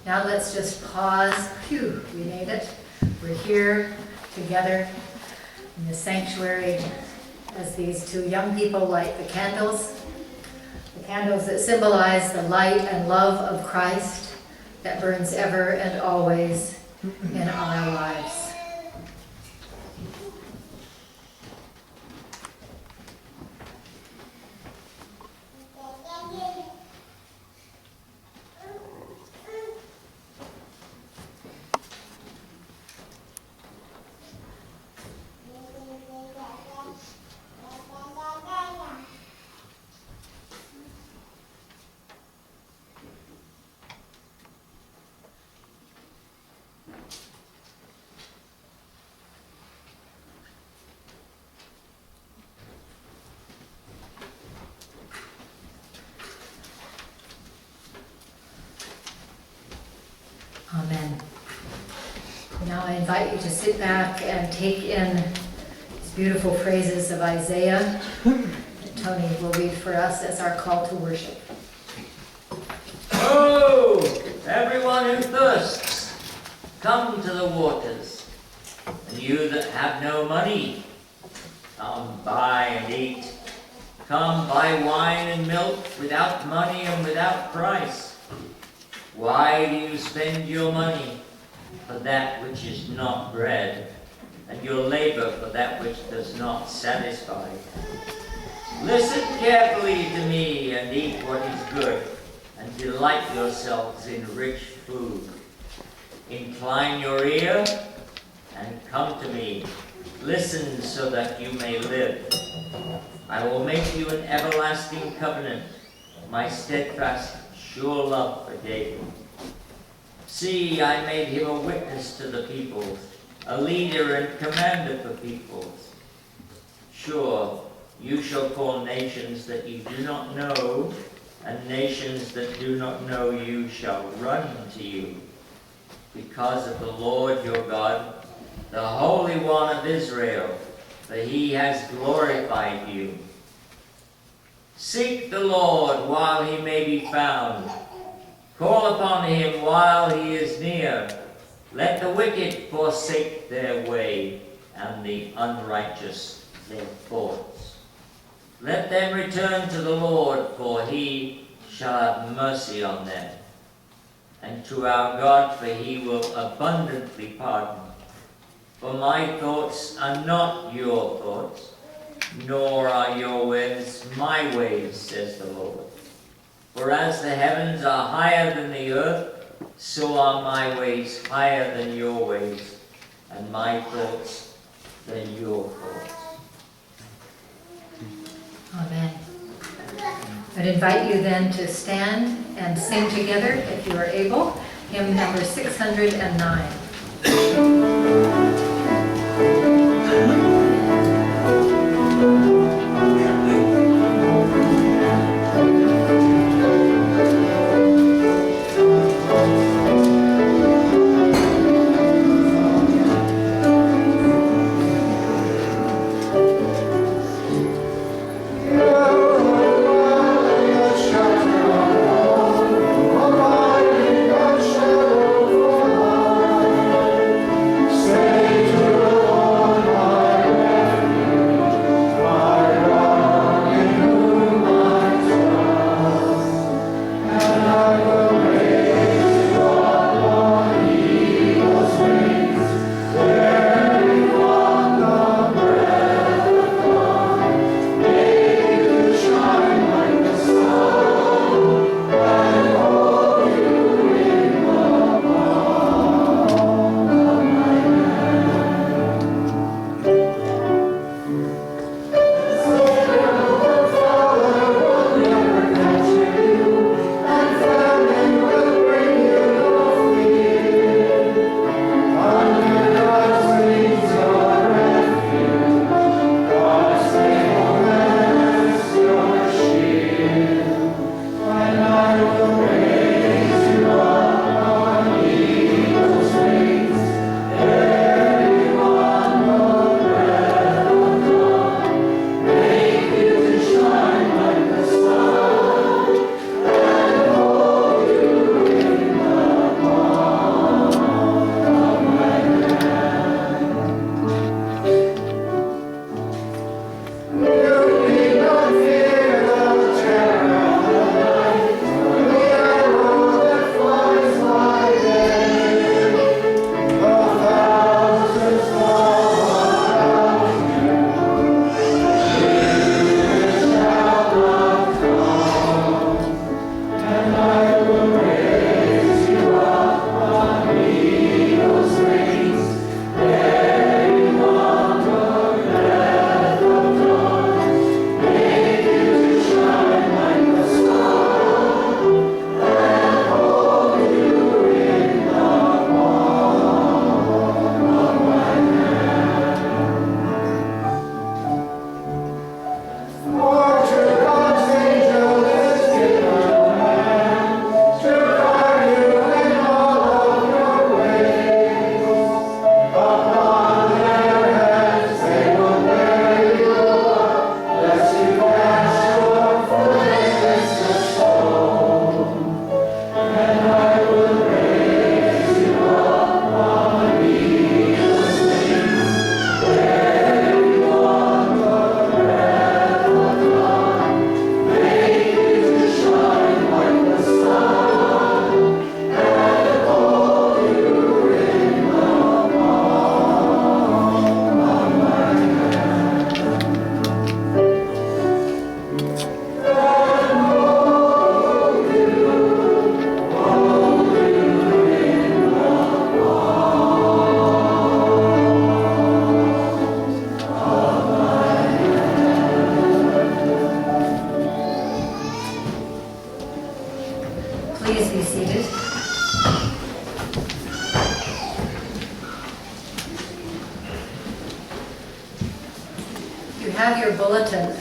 Now let's just pause. Phew, we made it. We're here together in the sanctuary as these two young people light the candles that symbolize the light and love of Christ that burns ever and always in our lives. Amen. Now I invite you to sit back and take in these beautiful phrases of Isaiah that Tony will read for us as our call to worship. Oh, everyone who thirsts, come to the waters. And you that have no money, come buy and eat. Come buy wine and milk without money and without price. Why do you spend your money for that which is not bread, and your labor for that which does not satisfy? Listen carefully to me and eat what is good, and delight yourselves in rich food. Incline your ear and come to me. Listen so that you may live. I will make you an everlasting covenant, my steadfast, sure love for David. See, I made him a witness to the peoples, a leader and commander for peoples. Sure, you shall call nations that you do not know, and nations that do not know you shall run to you, because of the Lord your God, the Holy One of Israel, for he has glorified you. Seek the Lord while he may be found. Call upon him while he is near. Let the wicked forsake their way, and the unrighteous their thoughts. Let them return to the Lord, for he shall have mercy on them, and to our God, for he will abundantly pardon. For my thoughts are not your thoughts, nor are your ways my ways, says the Lord. For as the heavens are higher than the earth, so are my ways higher than your ways, and my thoughts than your thoughts. Amen. I'd invite you then to stand and sing together, if you are able, hymn number 609. seated. You have your bulletin.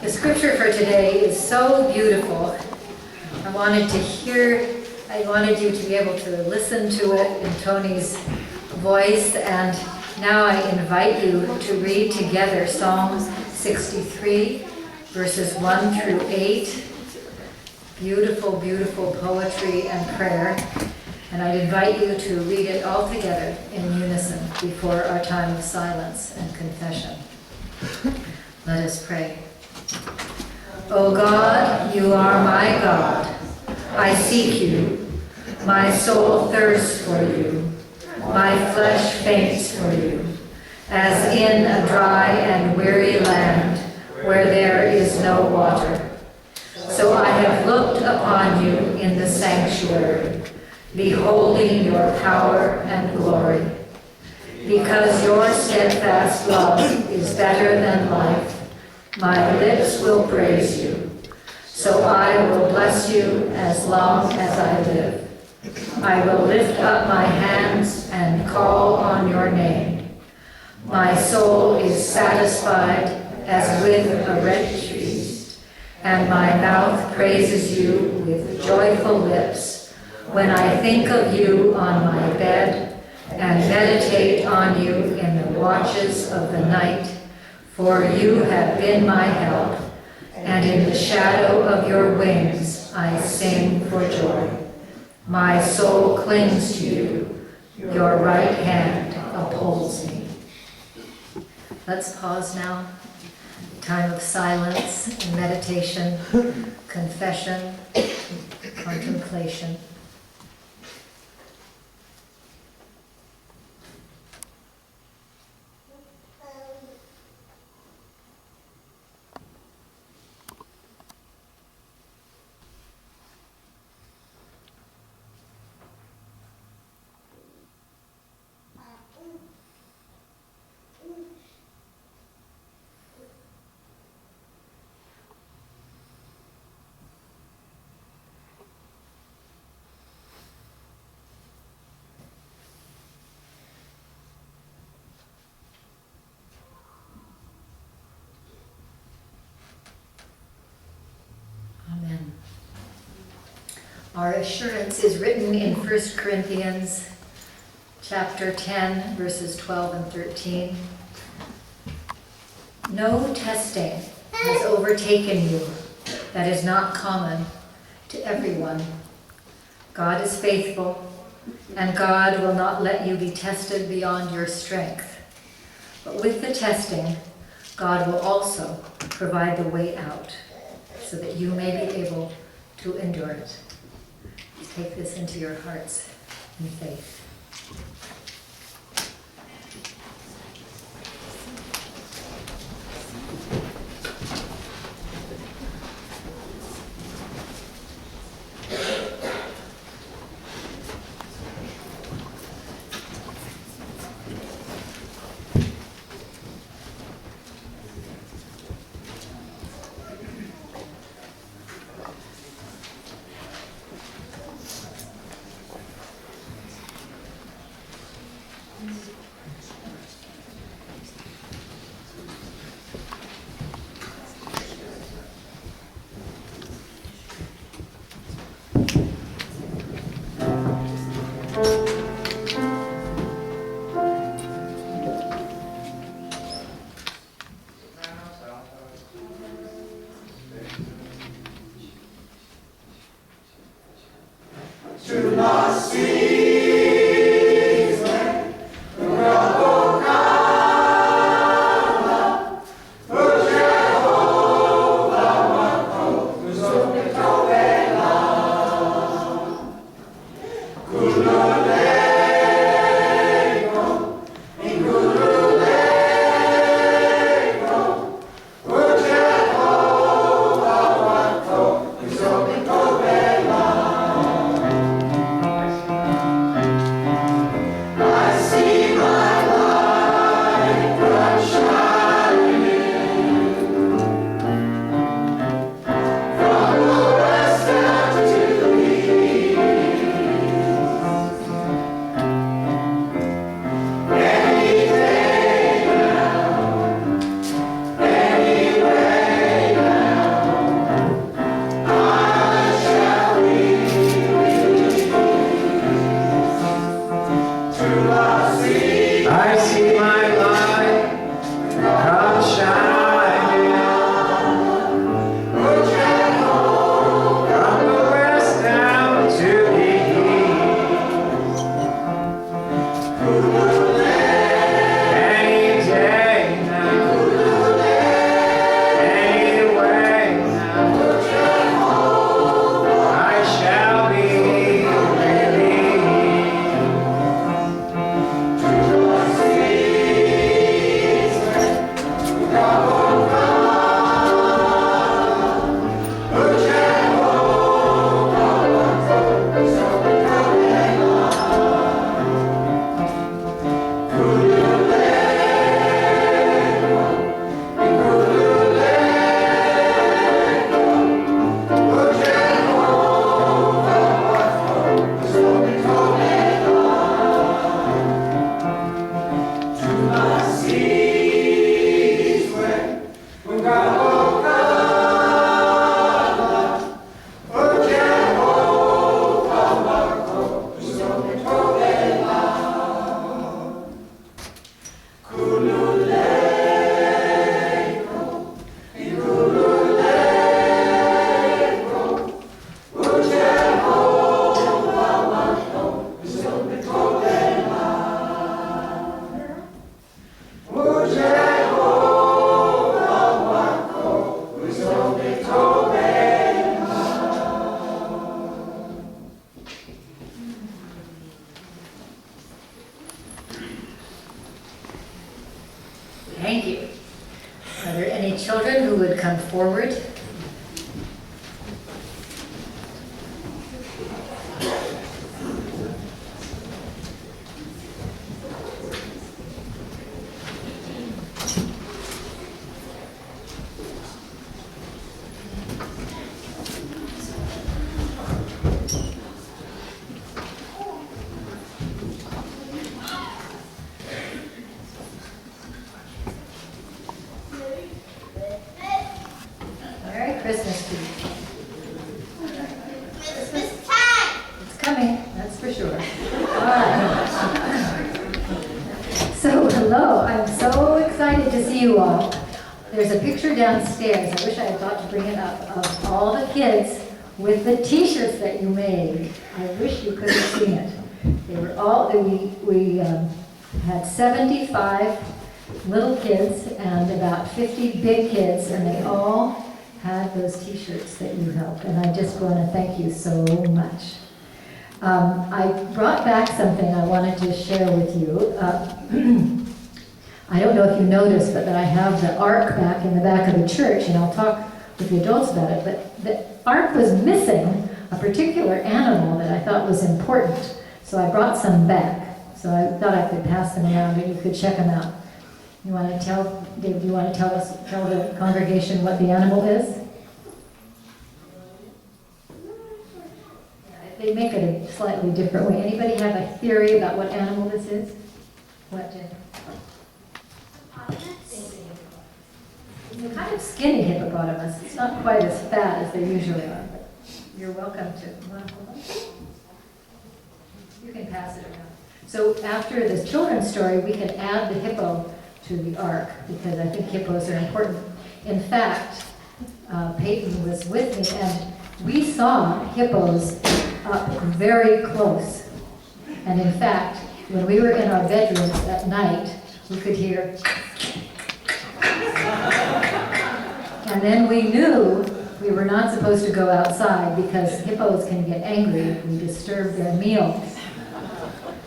The scripture for today is so beautiful. I wanted you to be able to listen to it in Tony's voice, and now I invite you to read together Psalm 63, verses 1 through 8. Beautiful, beautiful poetry and prayer. And I'd invite you to read it all together in unison before our time of silence and confession. Let us pray. O God, you are my God. I seek you. My soul thirsts for you. My flesh faints for you, as in a dry and weary land where there is no water. So I have looked upon you in the sanctuary, beholding your power and glory. Because your steadfast love is better than life, my lips will praise you. So I will bless you as long as I live. I will lift up my hands and call on your name. My soul is satisfied as with a rich feast, and my mouth praises you with joyful lips when I think of you on my bed and meditate on you in the watches of the night, for you have been my help, and in the shadow of your wings I sing for joy. My soul clings to you, your right hand upholds me. Let's pause now. Time of silence and meditation, confession, contemplation. Amen. Our assurance is written in 1 Corinthians chapter 10, verses 12 and 13. No testing has overtaken you that is not common to everyone. God is faithful, and God will not let you be tested beyond your strength. But with the testing, God will also provide the way out, so that you may be able to endure it. Take this into your hearts in faith. Thank you. Are there any children who would come forward? Merry Christmas to you. Christmas time! It's coming, that's for sure. All right. So, hello, I'm so excited to see you all. There's a picture downstairs, I wish I had thought to bring it up, of all the kids with the t-shirts that you made. I wish you could have seen it. They were all, we had 75 little kids and about 50 big kids, and they all had those t-shirts that you helped, and I just want to thank you so much. I brought back something I wanted to share with you. I don't know if you noticed, but that I have the ark back in the back of the church, and I'll talk with the adults about it, but the ark was missing a particular animal that I thought was important, so I brought some back. So I thought I could pass them around and you could check them out. You want to tell, Dave, do you want to tell the congregation what the animal is? They make it a slightly different way. Anybody have a theory about what animal this is? What, Jen? It's a kind of skinny hippopotamus. It's not quite as fat as they usually are, but you're welcome to. You want to hold on? You can pass it around. So after this children's story, we can add the hippo to the ark, because I think hippos are important. In fact, Peyton was with me, and we saw hippos up very close. And in fact, when we were in our bedrooms at night, we could hear, and then we knew we were not supposed to go outside because hippos can get angry if we disturb their meals.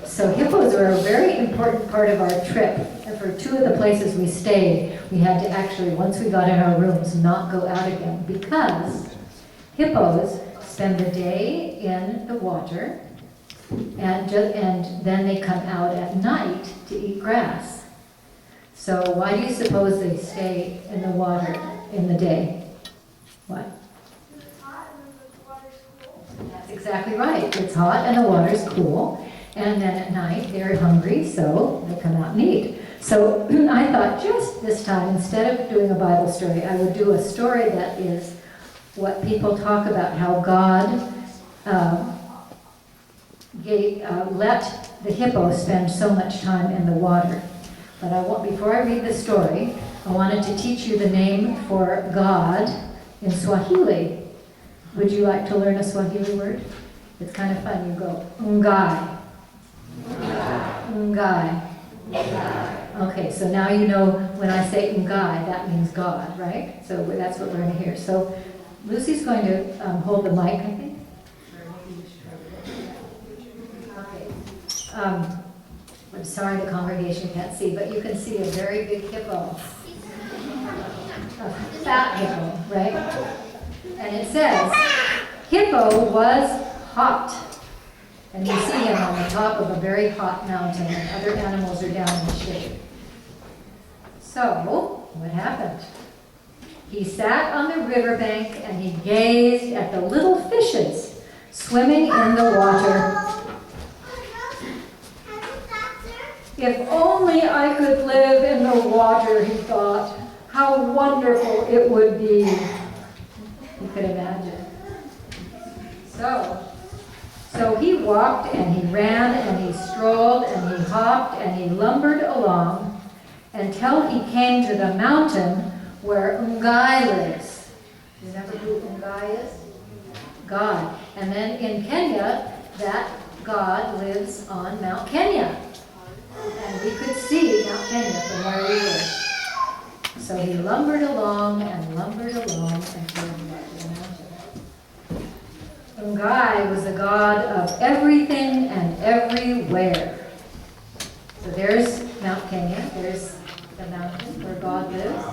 So hippos are a very important part of our trip. And for two of the places we stayed, we had to actually, once we got in our rooms, not go out again, because hippos spend the day in the water, and then they come out at night to eat grass. So why do you suppose they stay in the water in the day? What? It's hot and the water's cool. That's exactly right. It's hot and the water's cool. And then at night, they're hungry, so they come out and eat. So I thought just this time, instead of doing a Bible story, I would do a story that is what people talk about, how God let the hippo spend so much time in the water. But before I read the story, I wanted to teach you the name for God in Swahili. Would you like to learn a Swahili word? It's kind of fun. You go, Ngai. Ngai. Okay, so now you know when I say Ngai, that means God, right? So that's what we're going to hear. So Lucy's going to hold the mic, I think. Okay. I'm sorry the congregation can't see, but you can see a very big hippo. A fat hippo, right? And it says, hippo was hot. And you see him on the top of a very hot mountain, and other animals are down in the shade. So, what happened? He sat on the riverbank and he gazed at the little fishes swimming in the water. If only I could live in the water, he thought. How wonderful it would be. You could imagine. So he walked and he ran and he strolled and he hopped and he lumbered along until he came to the mountain where Ngai lives. Remember who Ngai is? God. And then in Kenya, that God lives on Mount Kenya. And we could see Mount Kenya from where we were. So he lumbered along and lumbered along until he got to the mountain. Ngai was the God of everything and everywhere. So there's Mount Kenya, there's the mountain where God lives.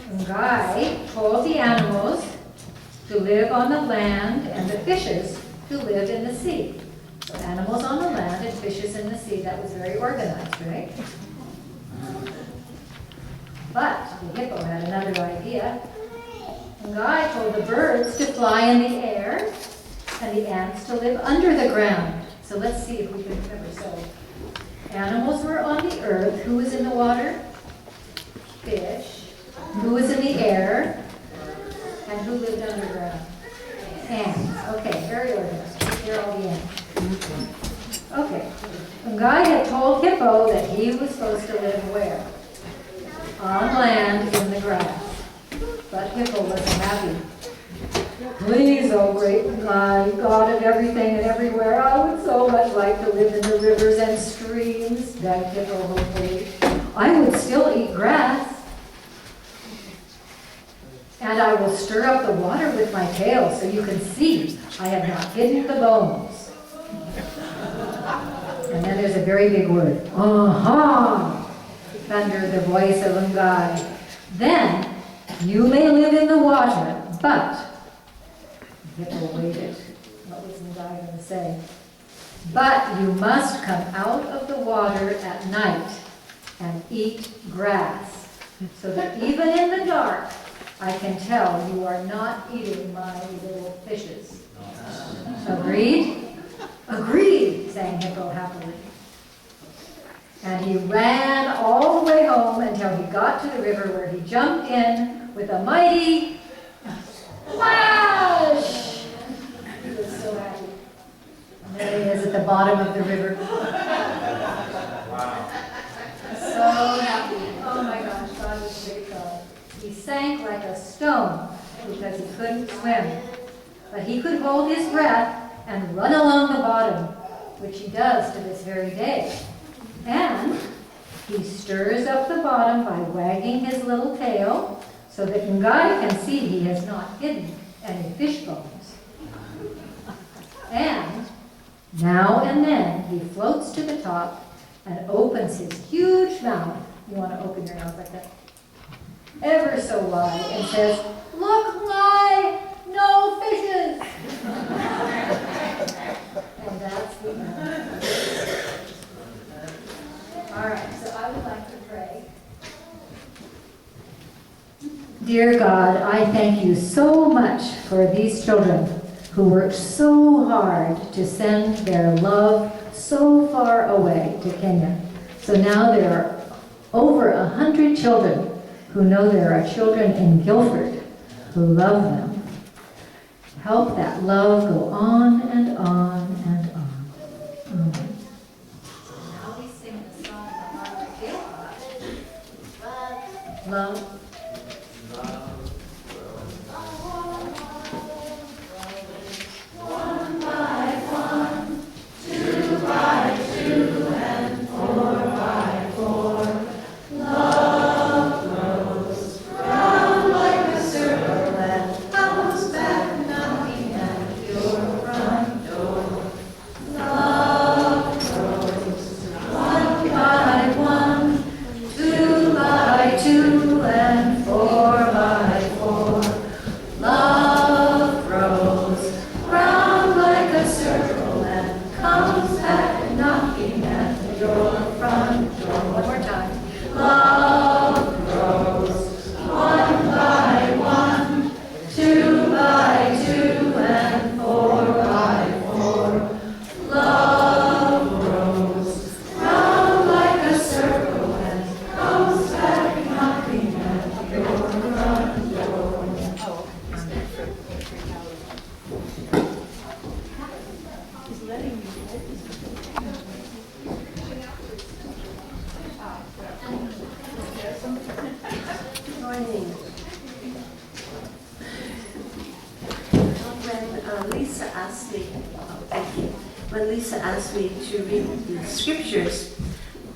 And Guy told the animals to live on the land and the fishes to live in the sea. So animals on the land and fishes in the sea, that was very organized, right? But the hippo had another idea. And Guy told the birds to fly in the air and the ants to live under the ground. So let's see if we can remember. So animals were on the earth. Who was in the water? Fish. Who was in the air? And who lived underground? Ants. Okay, very organized. Here are all the ants. Okay. And Guy had told Hippo that he was supposed to live where? On land in the grass. But Hippo wasn't happy. Please, oh great Guy, God of everything and everywhere, I would so much like to live in the rivers and streams, begged Hippo hopefully. I would still eat grass. And I will stir up the water with my tail so you can see I have not hidden the bones. And then there's a very big word. Aha! Thundered the voice of Ngai. Then you may live in the water, but Hippo waited. What was Ngai going to say? But you must come out of the water at night and eat grass, so that even in the dark, I can tell you are not eating my little fishes. Agreed? Agreed, sang Hippo happily. And he ran all the way home until he got to the river where he jumped in with a mighty splash. He was so happy. And there he is at the bottom of the river. Wow. So happy. Oh my gosh, God was a great God. He sank like a stone because he couldn't swim. But he could hold his breath and run along the bottom, which he does to this very day. And he stirs up the bottom by wagging his little tail so that Ngai can see he has not hidden any fish bones. And now and then he floats to the top and opens his huge mouth. You want to open your mouth like that? Ever so wide, and says, "Look, Ngai, no fishes!" And that's the end. All right, so I would like to pray. Dear God, I thank you so much for these children who worked so hard to send their love so far away to Kenya. So now there are over 100 children who know there are children in Guilford who love them. Help that love go on and on and on. Amen. Now we sing the song of Guilford. Love. One by one, two by two, and four by four. Love grows round like a circle and comes back knocking at your front door. Love grows one by one, two by two, and four by four. Love grows round like a circle and comes back knocking at your front door. One more time. Love grows one by one, two by two, and four by four. Love grows round like a circle and comes back knocking at your front door. Morning. When Lisa asked me, thank you. When Lisa asked me to read the scriptures,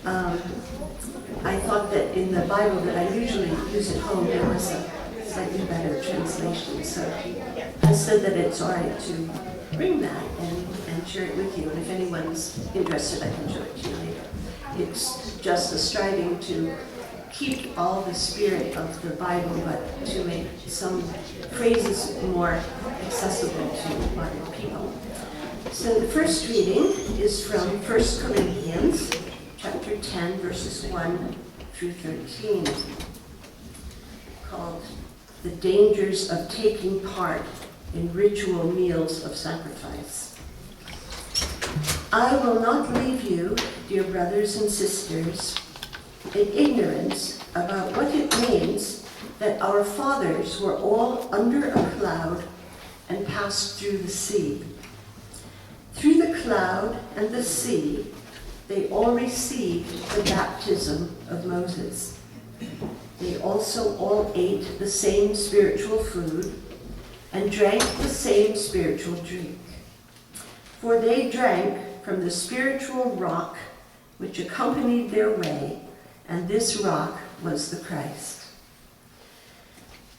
I thought that in the Bible that I usually use at home, there was slightly better translation. So I said that it's all right to bring that and share it with you. And if anyone's interested, I can show it to you later. It's just a striving to keep all the spirit of the Bible, but to make some phrases more accessible to modern people. So the first reading is from 1 Corinthians chapter 10, verses 1 through 13, called The Dangers of Taking Part in Ritual Meals of Sacrifice. I will not leave you, dear brothers and sisters, in ignorance about what it means that our fathers were all under a cloud and passed through the sea. Through the cloud and the sea, they all received the baptism of Moses. They also all ate the same spiritual food and drank the same spiritual drink. For they drank from the spiritual rock which accompanied their way, and this rock was the Christ.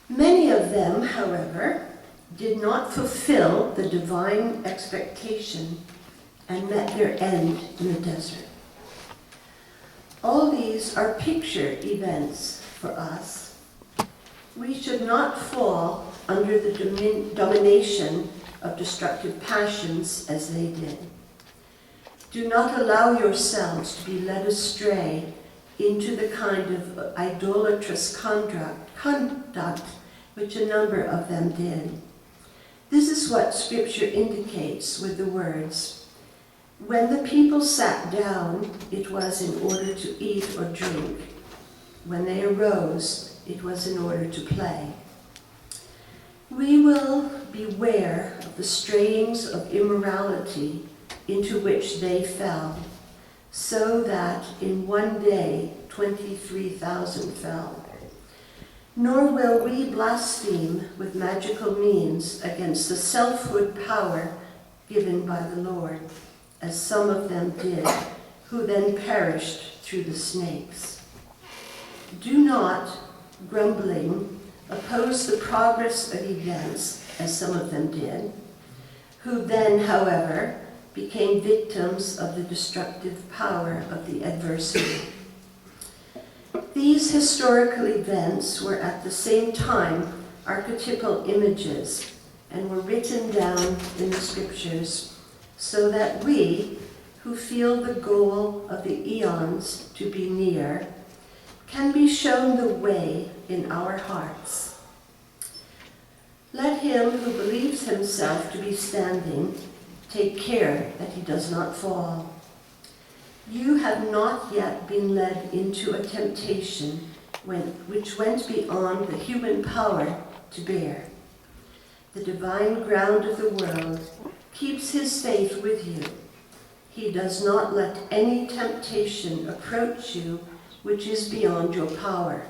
Many of them, however, did not fulfill the divine expectation and met their end in the desert. All these are picture events for us. We should not fall under the domination of destructive passions as they did. Do not allow yourselves to be led astray into the kind of idolatrous conduct which a number of them did. This is what Scripture indicates with the words, "When the people sat down, it was in order to eat or drink. When they arose, it was in order to play." We will beware of the strayings of immorality into which they fell, so that in one day 23,000 fell. Nor will we blaspheme with magical means against the selfhood power given by the Lord, as some of them did, who then perished through the snakes. Do not, grumbling, oppose the progress of events, as some of them did, who then, however, became victims of the destructive power of the adversary. These historical events were at the same time archetypal images and were written down in the Scriptures so that we, who feel the goal of the eons to be near, can be shown the way in our hearts. Let him who believes himself to be standing take care that he does not fall. You have not yet been led into a temptation which went beyond the human power to bear. The divine ground of the world keeps his faith with you. He does not let any temptation approach you which is beyond your power.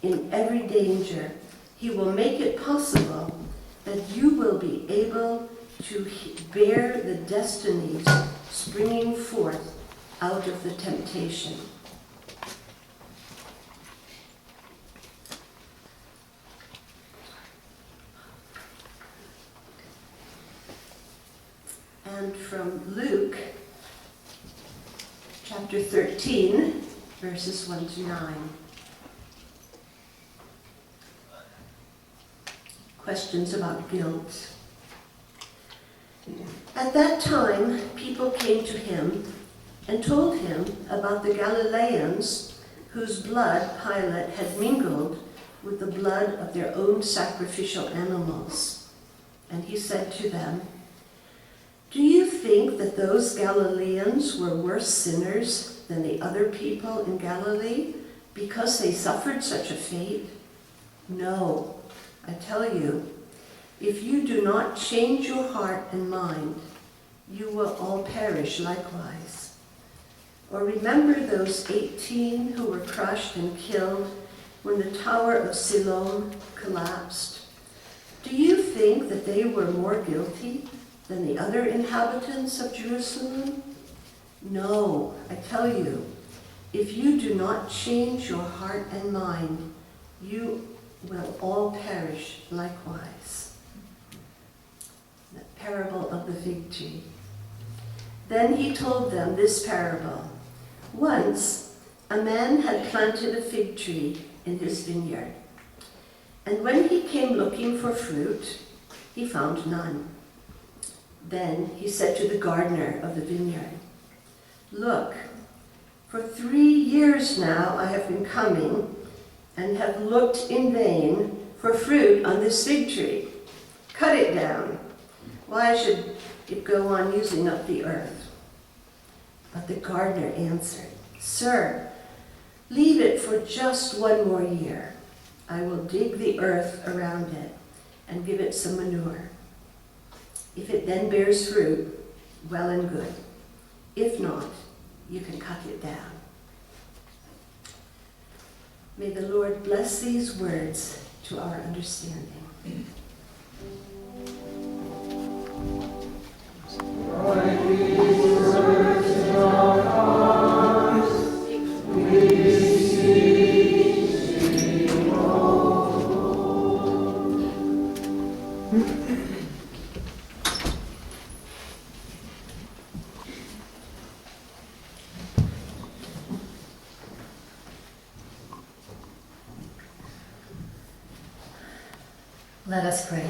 In every danger, he will make it possible that you will be able to bear the destinies springing forth out of the temptation. And from Luke, chapter 13, verses 1 to 9. Questions about guilt. At that time, people came to him and told him about the Galileans whose blood Pilate had mingled with the blood of their own sacrificial animals. And he said to them, "Do you think that those Galileans were worse sinners than the other people in Galilee because they suffered such a fate? No, I tell you, if you do not change your heart and mind, you will all perish likewise. Or remember those 18 who were crushed and killed when the Tower of Siloam collapsed? Do you think that they were more guilty than the other inhabitants of Jerusalem? No, I tell you, if you do not change your heart and mind, you will all perish likewise. The parable of the fig tree. Then he told them this parable. Once a man had planted a fig tree in his vineyard, and when he came looking for fruit, he found none. Then he said to the gardener of the vineyard, "Look, for 3 years now I have been coming and have looked in vain for fruit on this fig tree. Cut it down. Why should it go on using up the earth?" But the gardener answered, "Sir, leave it for just 1 more year. I will dig the earth around it and give it some manure. If it then bears fruit, well and good. If not, you can cut it down." May the Lord bless these words to our understanding. Let us pray.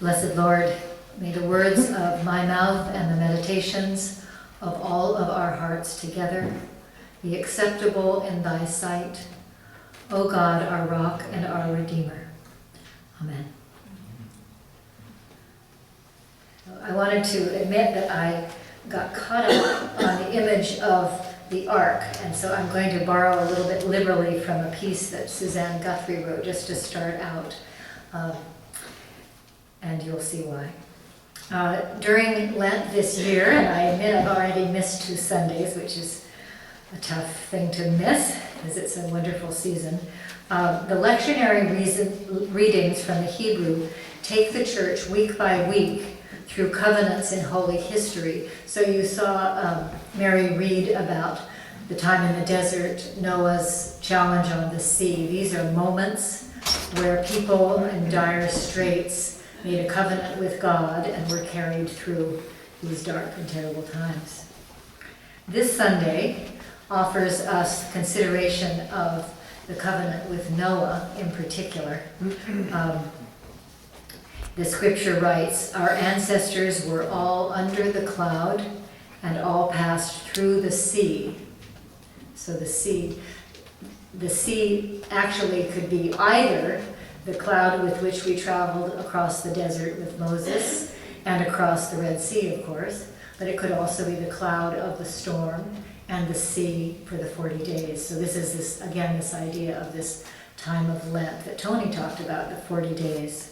Blessed Lord, may the words of my mouth and the meditations of all of our hearts together be acceptable in thy sight, O God, our rock and our Redeemer. Amen. I wanted to admit that I got caught up on the image of the ark, and so I'm going to borrow a little bit liberally from a piece that Suzanne Guthrie wrote just to start out, and you'll see why. During Lent this year, and I admit I've already missed 2 Sundays, which is a tough thing to miss because it's a wonderful season. The lectionary readings from the Hebrew take the church week by week through covenants in holy history. So you saw Mary read about the time in the desert, Noah's challenge on the sea. These are moments where people in dire straits made a covenant with God and were carried through these dark and terrible times. This Sunday offers us consideration of the covenant with Noah in particular. The scripture writes, "Our ancestors were all under the cloud and all passed through the sea." So the sea actually could be either the cloud with which we traveled across the desert with Moses and across the Red Sea, of course, but it could also be the cloud of the storm and the sea for the 40 days. So this is this idea of this time of Lent that Tony talked about, the 40 days.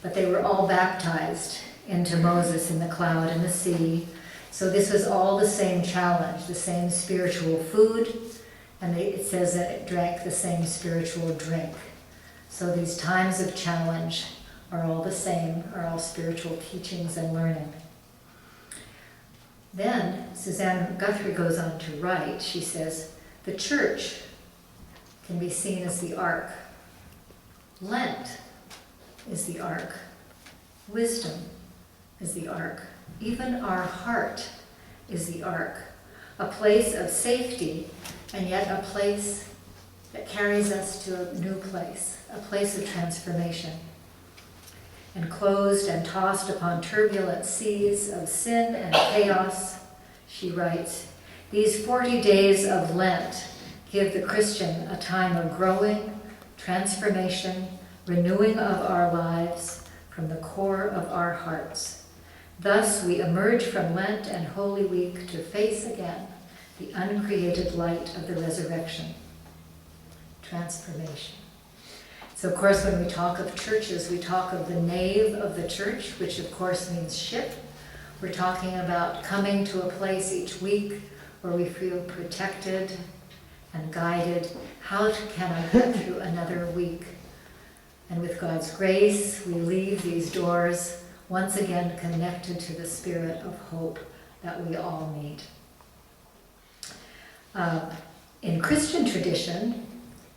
But they were all baptized into Moses in the cloud and the sea. So this was all the same challenge, the same spiritual food, and it says that it drank the same spiritual drink. So these times of challenge are all the same, are all spiritual teachings and learning. Then Suzanne Guthrie goes on to write, she says, the church can be seen as the ark. Lent is the ark. Wisdom is the ark. Even our heart is the ark. A place of safety, and yet a place that carries us to a new place, a place of transformation. Enclosed and tossed upon turbulent seas of sin and chaos, she writes, these 40 days of Lent give the Christian a time of growing, transformation, renewing of our lives from the core of our hearts. Thus we emerge from Lent and Holy Week to face again the uncreated light of the resurrection. Transformation. So of course when we talk of churches, we talk of the nave of the church, which of course means ship. We're talking about coming to a place each week where we feel protected and guided. How can I get through another week? And with God's grace, we leave these doors once again connected to the spirit of hope that we all need. In Christian tradition,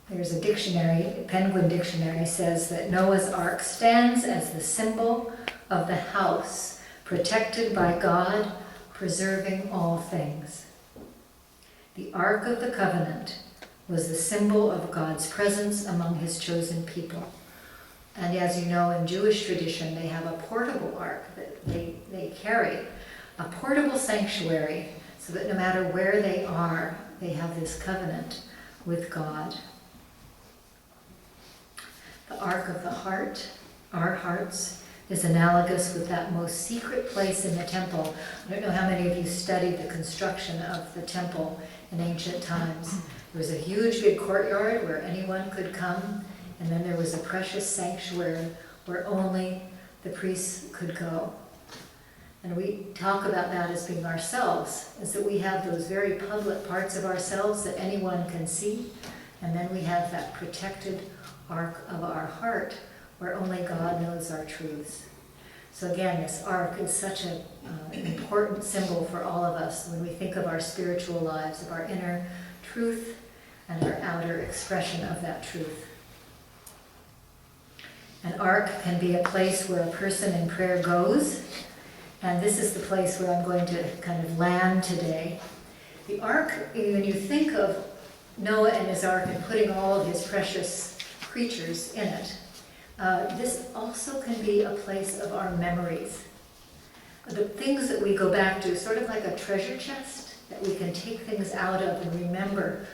there's a dictionary, Penguin Dictionary says that Noah's Ark stands as the symbol of the house, protected by God, preserving all things. The Ark of the Covenant was the symbol of God's presence among his chosen people. And as you know, in Jewish tradition, they have a portable ark that they carry, a portable sanctuary, so that no matter where they are, they have this covenant with God. The ark of the heart, our hearts, is analogous with that most secret place in the temple. I don't know how many of you studied the construction of the temple in ancient times. There was a huge big courtyard where anyone could come, and then there was a precious sanctuary where only the priests could go. And we talk about that as being ourselves, is that we have those very public parts of ourselves that anyone can see, and then we have that protected ark of our heart where only God knows our truths. So again, this ark is such an important symbol for all of us when we think of our spiritual lives, of our inner truth and our outer expression of that truth. An ark can be a place where a person in prayer goes, and this is the place where I'm going to kind of land today. The ark, when you think of Noah and his ark and putting all of his precious creatures in it, this also can be a place of our memories. The things that we go back to, sort of like a treasure chest that we can take things out of and remember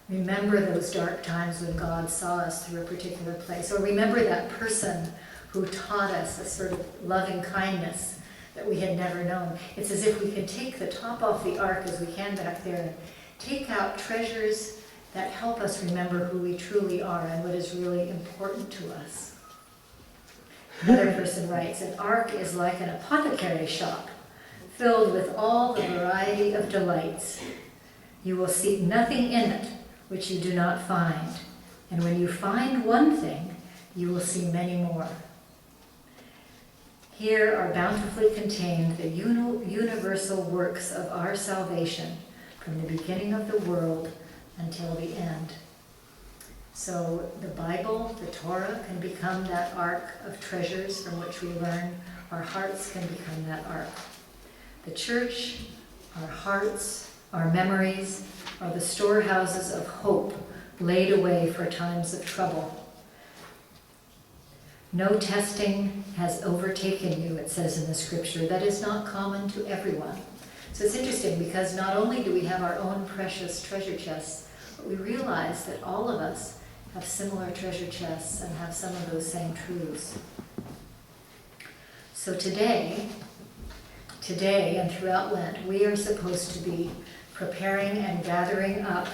those dark times when God saw us through a particular place, or remember that person who taught us a sort of loving kindness that we had never known. It's as if we can take the top off the ark as we can back there and take out treasures that help us remember who we truly are and what is really important to us. Another person writes, an ark is like an apothecary shop filled with all the variety of delights. You will seek nothing in it which you do not find, and when you find one thing, you will see many more. Here are bountifully contained the universal works of our salvation from the beginning of the world until the end. So the Bible, the Torah, can become that ark of treasures from which we learn. Our hearts can become that ark. The church, our hearts, our memories are the storehouses of hope laid away for times of trouble. No testing has overtaken you, it says in the scripture. That is not common to everyone. So it's interesting because not only do we have our own precious treasure chests, but we realize that all of us have similar treasure chests and have some of those same truths. So today and throughout Lent, we are supposed to be preparing and gathering up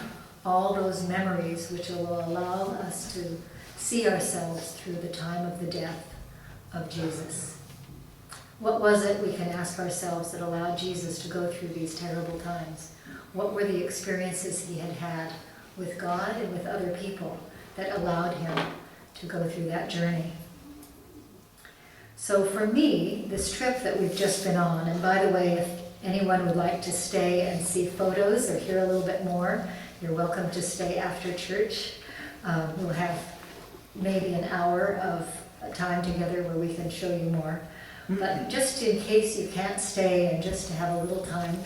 all those memories which will allow us to see ourselves through the time of the death of Jesus. What was it, we can ask ourselves, that allowed Jesus to go through these terrible times? What were the experiences he had had with God and with other people that allowed him to go through that journey? So for me, this trip that we've just been on, and by the way, if anyone would like to stay and see photos or hear a little bit more, you're welcome to stay after church. We'll have maybe an hour of time together where we can show you more. But just in case you can't stay and just to have a little time,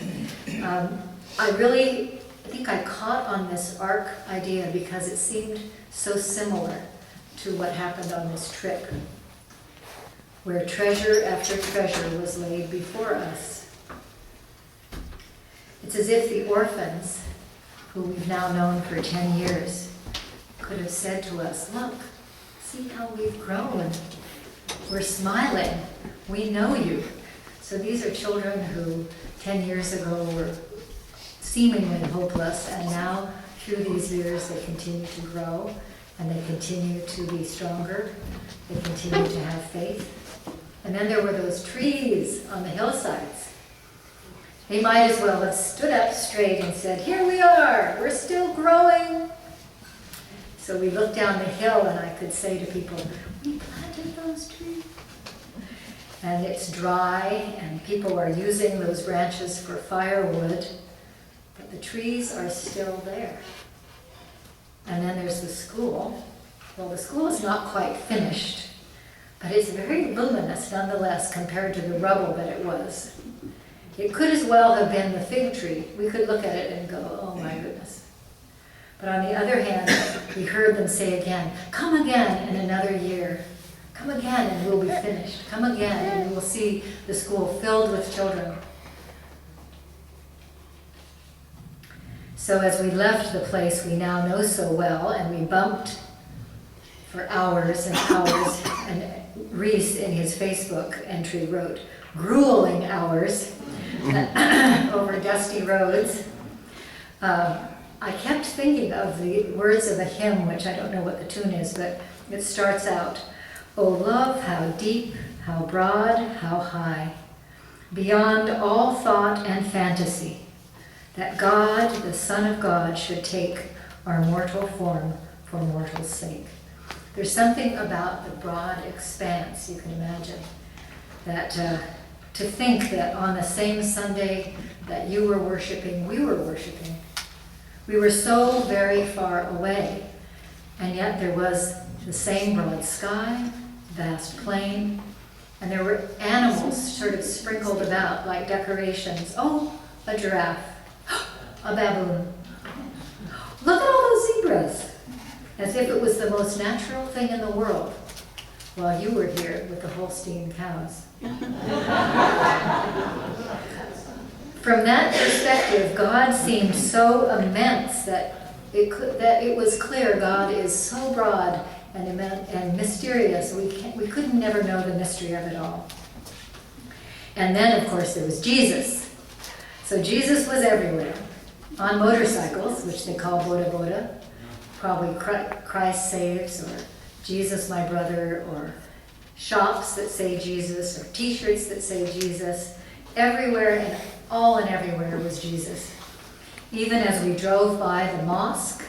I think I caught on this ark idea because it seemed so similar to what happened on this trip, where treasure after treasure was laid before us. It's as if the orphans, who we've now known for 10 years, could have said to us, look, see how we've grown. We're smiling. We know you. So these are children who 10 years ago were seemingly hopeless, and now through these years they continue to grow, and they continue to be stronger. They continue to have faith. And then there were those trees on the hillsides. They might as well have stood up straight and said, here we are, we're still growing. So we looked down the hill and I could say to people, we planted those trees. And it's dry and people are using those branches for firewood, but the trees are still there. And then there's the school. Well, the school is not quite finished, but it's very luminous nonetheless compared to the rubble that it was. It could as well have been the fig tree. We could look at it and go, oh my goodness. But on the other hand, we heard them say again, come again in another year. Come again and we'll be finished. Come again and we will see the school filled with children. So as we left the place we now know so well, and we bumped for hours and hours, and Reese in his Facebook entry wrote, grueling hours over dusty roads. I kept thinking of the words of a hymn, which I don't know what the tune is, but it starts out, O love, how deep, how broad, how high, beyond all thought and fantasy, that God, the Son of God, should take our mortal form for mortal's sake. There's something about the broad expanse, you can imagine, that to think that on the same Sunday that you were worshiping, we were worshiping. We were so very far away, and yet there was the same broad sky, vast plain, and there were animals sort of sprinkled about like decorations. Oh, a giraffe, a baboon. Look at all those zebras, as if it was the most natural thing in the world, while you were here with the Holstein cows. From that perspective, God seemed so immense that it was clear God is so broad and immense and mysterious. We couldn't never know the mystery of it all. And then, of course, there was Jesus. So Jesus was everywhere, on motorcycles, which they call Boda Boda, probably Christ saves, or Jesus my brother, or shops that say Jesus, or t-shirts that say Jesus. Everywhere and all and everywhere was Jesus. Even as we drove by the mosque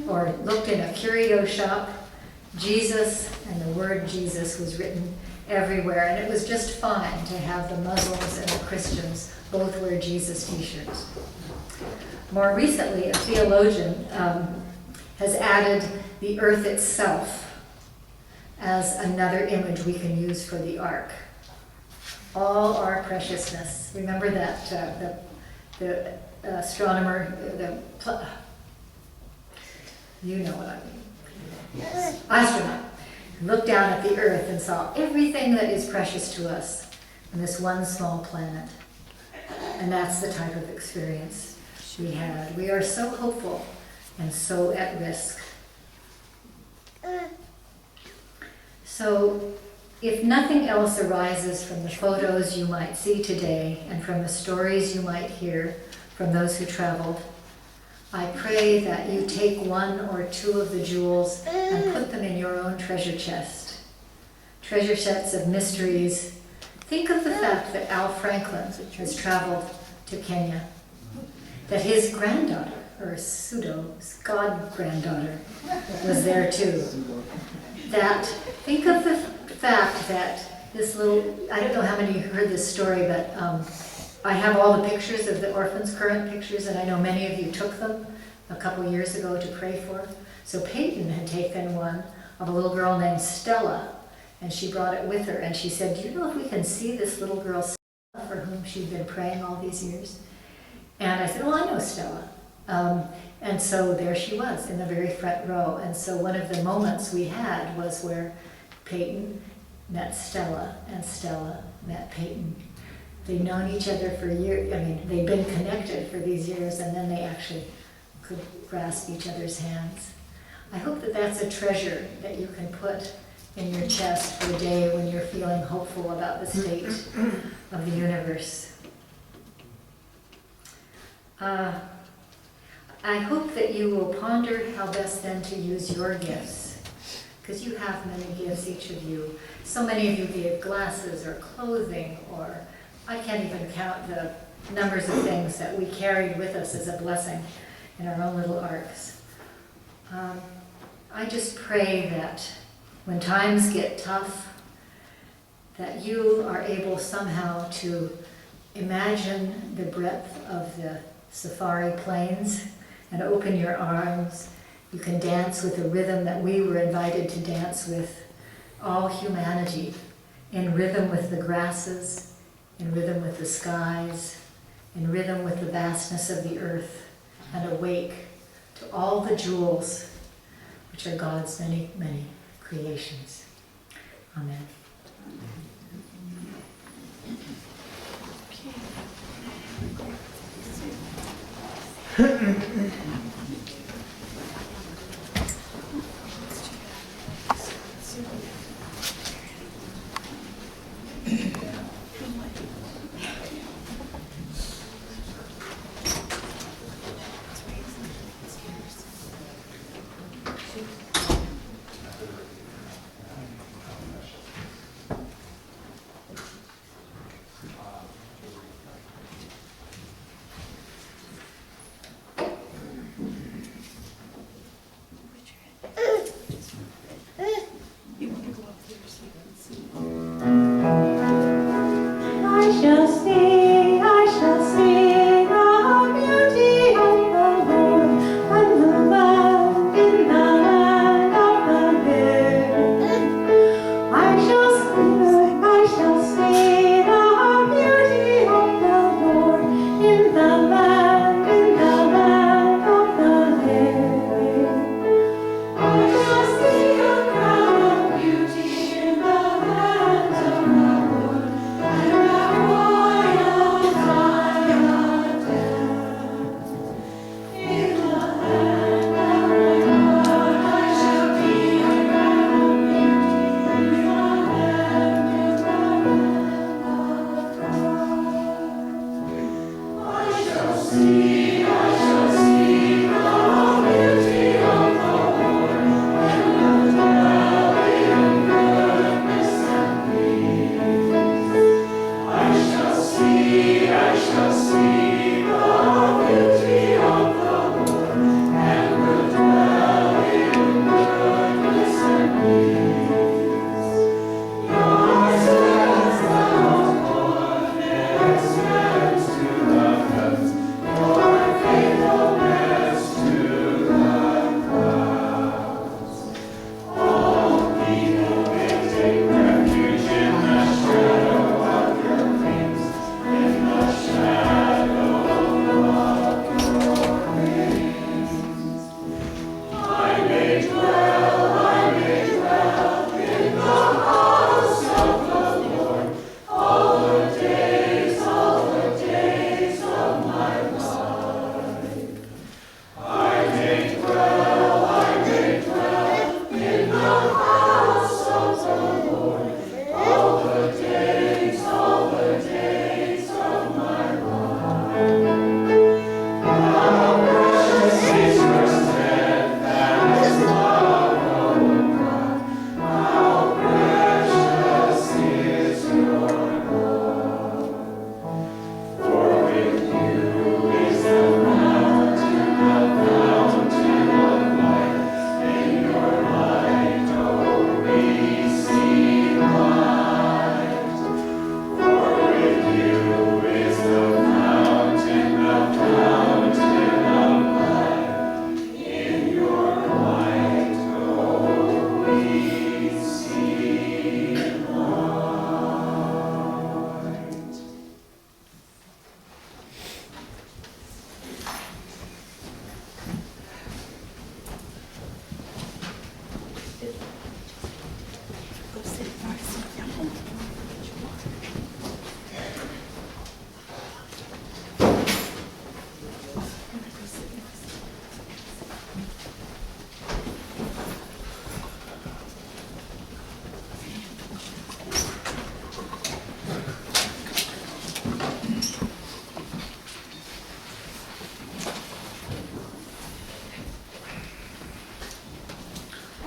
or looked in a curio shop, Jesus and the word Jesus was written everywhere. And it was just fine to have the Muslims and the Christians both wear Jesus t-shirts. More recently, a theologian has added the earth itself as another image we can use for the ark. All our preciousness. Remember that the astronomer, you know what I mean. Yes. Astronaut looked down at the earth and saw everything that is precious to us in this one small planet. And that's the type of experience we had. We are so hopeful and so at risk. So, if nothing else arises from the photos you might see today and from the stories you might hear from those who traveled, I pray that you take one or two of the jewels and put them in your own treasure chest. Treasure chests of mysteries. Think of the fact that Al Franklin has traveled to Kenya, that his granddaughter, or god-granddaughter, was there too. Think of the fact that this little, I don't know how many heard this story, but I have all the pictures of the orphans, current pictures, and I know many of you took them a couple years ago to pray for. So Peyton had taken one of a little girl named Stella, and she brought it with her, and she said, do you know if we can see this little girl Stella for whom she'd been praying all these years? And I said, well, I know Stella. And so there she was in the very front row. And so one of the moments we had was where Peyton met Stella and Stella met Peyton. They'd known each other for years. I mean, they'd been connected for these years, and then they actually could grasp each other's hands. I hope that that's a treasure that you can put in your chest for the day when you're feeling hopeful about the state of the universe. I hope that you will ponder how best then to use your gifts, because you have many gifts, each of you. So many of you gave glasses or clothing, or I can't even count the numbers of things that we carried with us as a blessing in our own little arks. I just pray that when times get tough, that you are able somehow to imagine the breadth of the safari plains and open your arms You can dance with the rhythm that we were invited to dance with, all humanity, in rhythm with the grasses, in rhythm with the skies, in rhythm with the vastness of the earth, and awake to all the jewels which are God's many, many creations. Amen.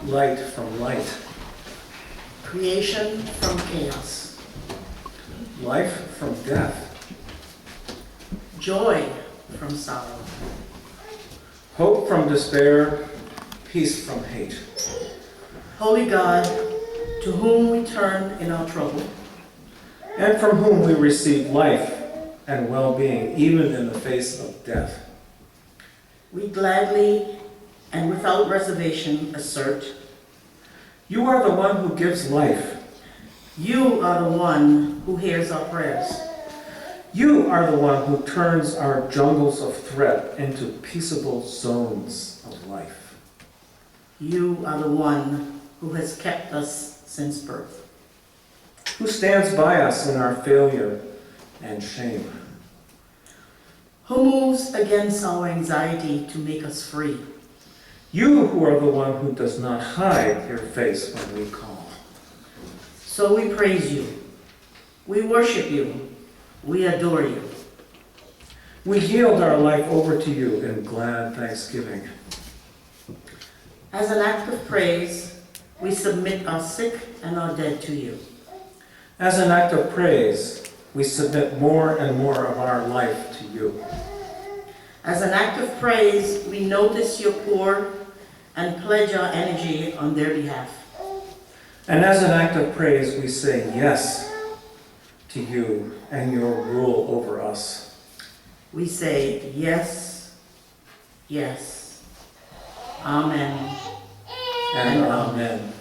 Light from light, Creation from chaos. life from death, Joy from sorrow. hope from despair, peace from hate. Holy God, to whom we turn in our trouble, And from whom we receive life and well-being, even in the face of death. we gladly and without reservation assert, You are the one who gives life. you are the one who hears our prayers. You are the one who turns our jungles of threat into peaceable zones of life. You are the one who has kept us since birth. Who stands by us in our failure and shame. Who moves against our anxiety to make us free. You who are the one who does not hide your face when we call. So we praise you. We worship you. We adore you. We yield our life over to you in glad thanksgiving. As an act of praise, we submit our sick and our dead to you. As an act of praise, we submit more and more of our life to you. As an act of praise, we notice your poor and pledge our energy on their behalf. And as an act of praise, we say yes to you and your rule over us. We say yes, yes, amen, And amen.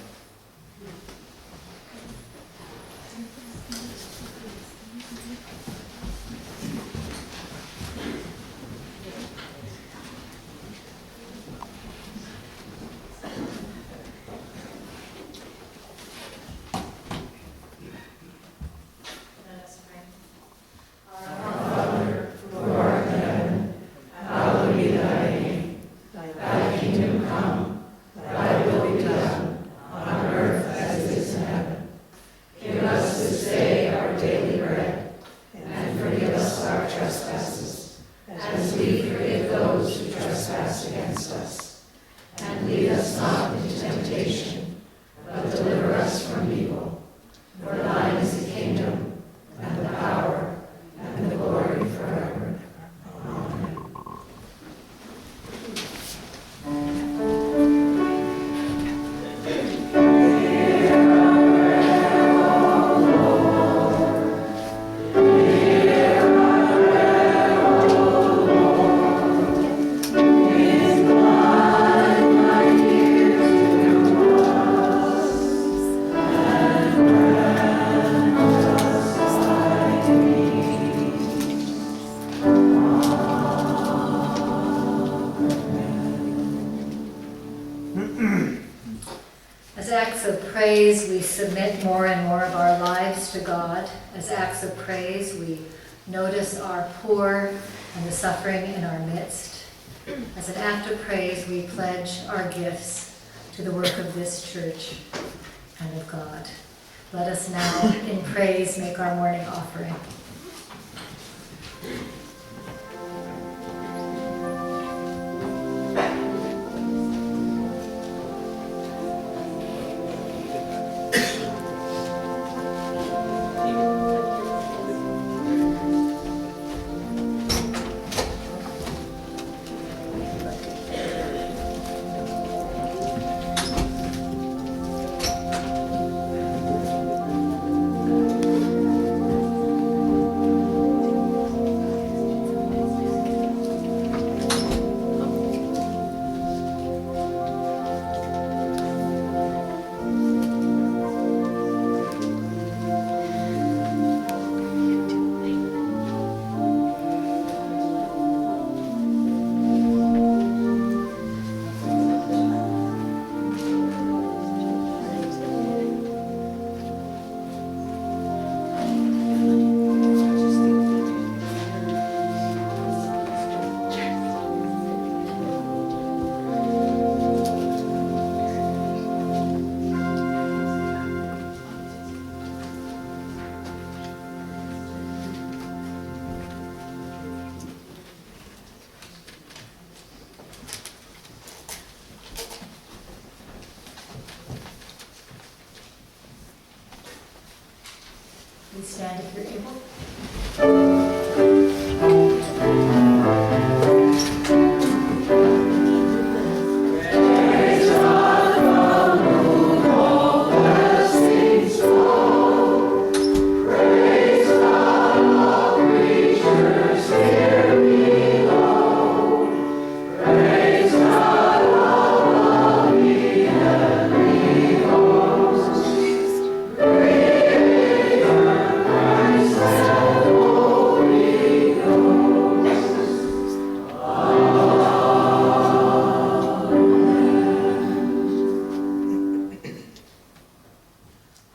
As acts of praise, we submit more and more of our lives to God. As acts of praise, we notice our poor and the suffering in our midst. As an act of praise, we pledge our gifts to the work of this church and of God. Let us now, in praise, make our morning offering. Please stand if you're able. Praise God, all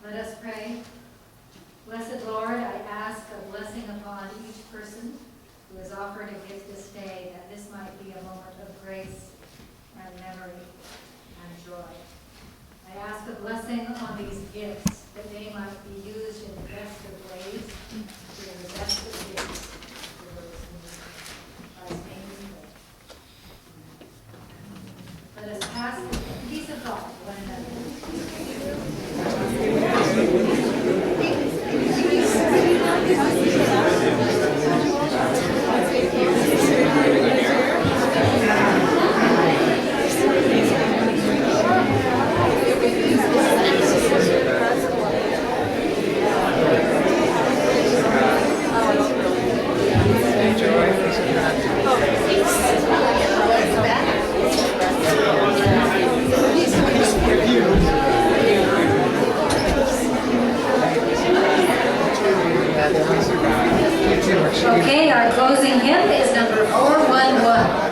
Let us pray. Blessed Lord, I ask a blessing upon each person who has offered a gift this day, that this might be a moment of grace and memory and joy. I ask a blessing on these gifts, that they might be used in the best of ways, for the best of gifts for those who need them. By his name we pray. Let us pass the peace of God to one Okay, our closing hymn is number 411.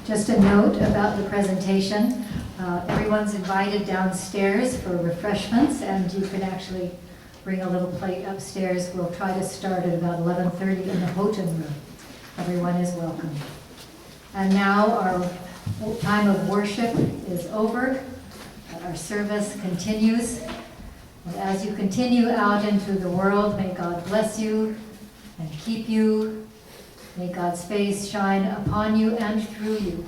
Just a note about the presentation. Everyone's invited downstairs for refreshments, and you can actually bring a little plate upstairs. We'll try to start at about 11:30 in the Houghton room. Everyone is welcome. And now our time of worship is over. Our service continues. And as you continue out into the world, may God bless you and keep you. May God's face shine upon you and through you,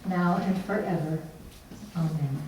now and forever. Amen.